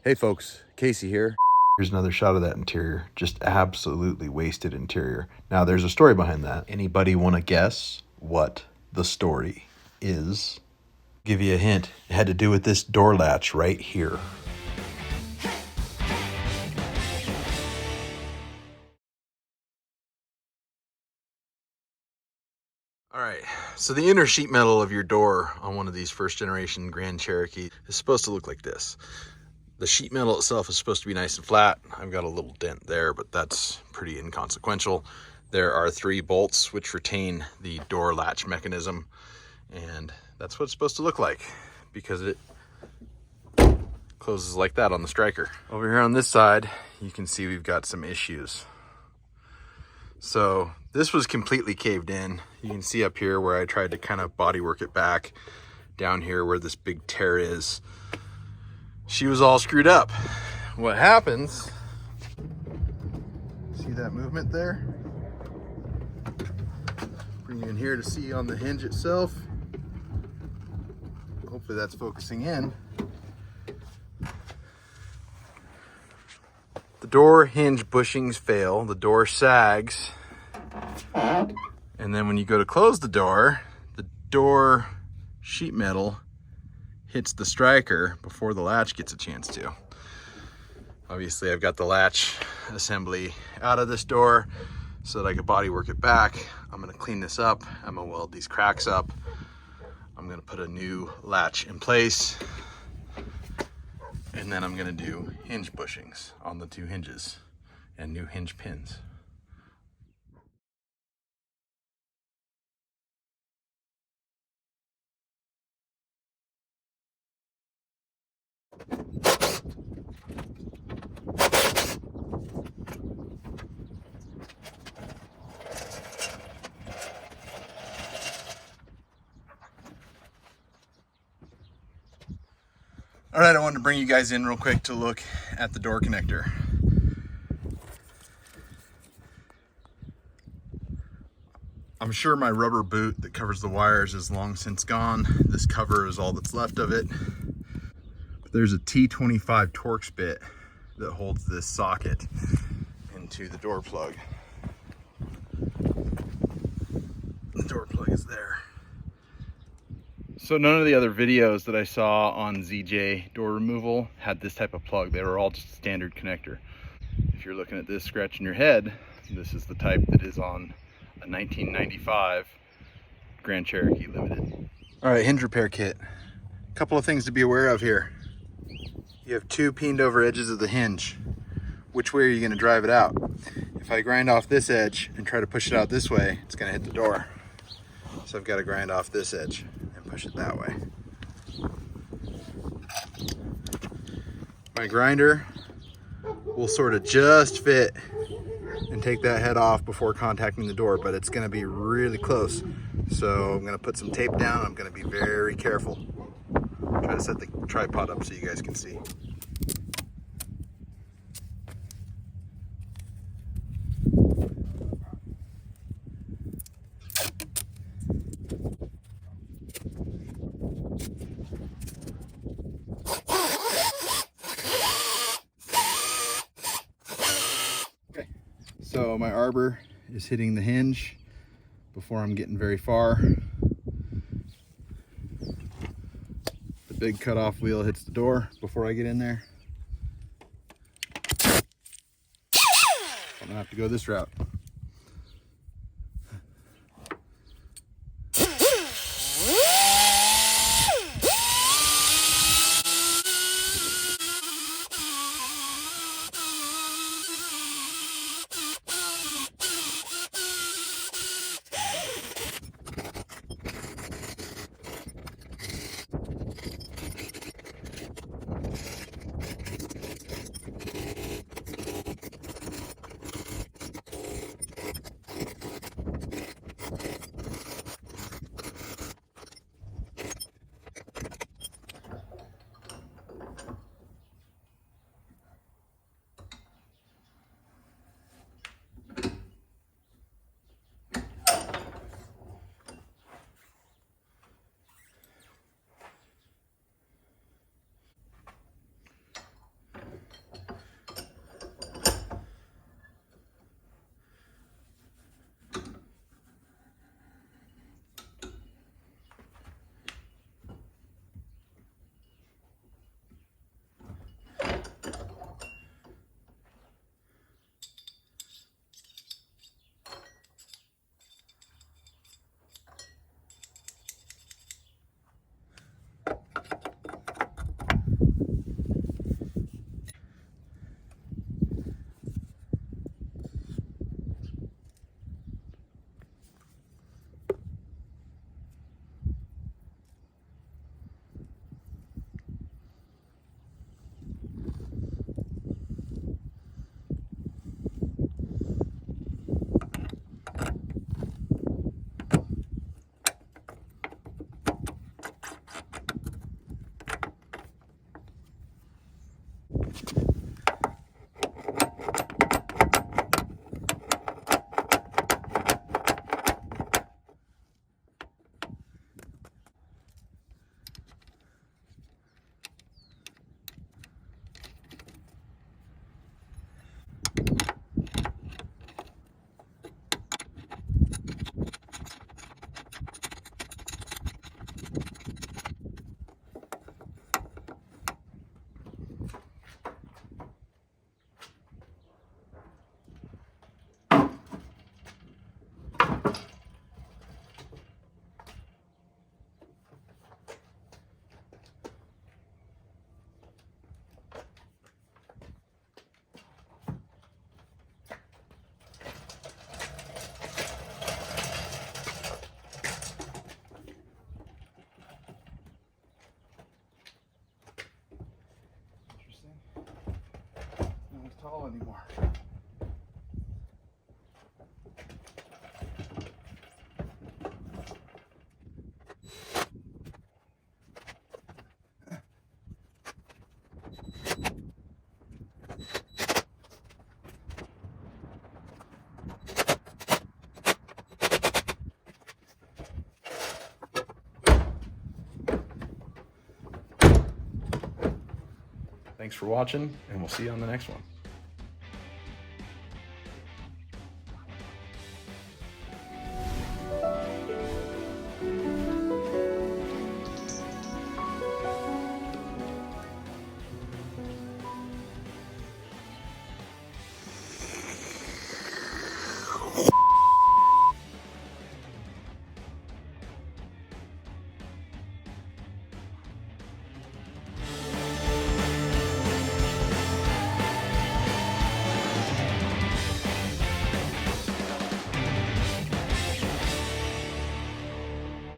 Hey folks, Casey here. Here's another shot of that interior. Just absolutely wasted interior. Now there's a story behind that. Anybody want to guess what the story is? Give you a hint. It had to do with this door latch right here. All right, so the inner sheet metal of your door on one of these first generation Grand Cherokee is supposed to look like this. The sheet metal itself is supposed to be nice and flat. I've got a little dent there, but that's pretty inconsequential. There are 3 bolts which retain the door latch mechanism, and that's what it's supposed to look like because it closes like that on the striker. Over here on this side, you can see we've got some issues. So this was completely caved in. You can see up here where I tried to kind of body work it back. Down here where this big tear is, she was all screwed up. What happens, see that movement there? Bring you in here to see on the hinge itself. Hopefully that's focusing in. The door hinge bushings fail, the door sags, and then when you go to close the door sheet metal hits the striker before the latch gets a chance to. Obviously I've got the latch assembly out of this door so that I could body work it back. I'm gonna clean this up, I'm gonna weld these cracks up, I'm gonna put a new latch in place, and then I'm gonna do hinge bushings on the 2 hinges and new hinge pins. All right, I wanted to bring you guys in real quick to look at the door connector. I'm sure my rubber boot that covers the wires is long since gone. This cover is all that's left of it. But there's a T25 Torx bit that holds this socket into the door plug. The door plug is there. So none of the other videos that I saw on ZJ door removal had this type of plug. They were all just standard connector. If you're looking at this scratching your head, this is the type that is on a 1995 Grand Cherokee Limited. All right, hinge repair kit. A couple of things to be aware of here. You have 2 peened over edges of the hinge. Which way are you gonna drive it out? If I grind off this edge and try to push it out this way, it's gonna hit the door. So I've got to grind off this edge and push it that way. My grinder will sort of just fit and take that head off before contacting the door, but it's going to be really close. So I'm going to put some tape down. I'm going to be very careful. Try to set the tripod up so you guys can see. So my arbor is hitting the hinge before I'm getting very far. The big cutoff wheel hits the door before I get in there. I'm gonna have to go this route. tall anymore. Thanks for watching, and we'll see you on the next one.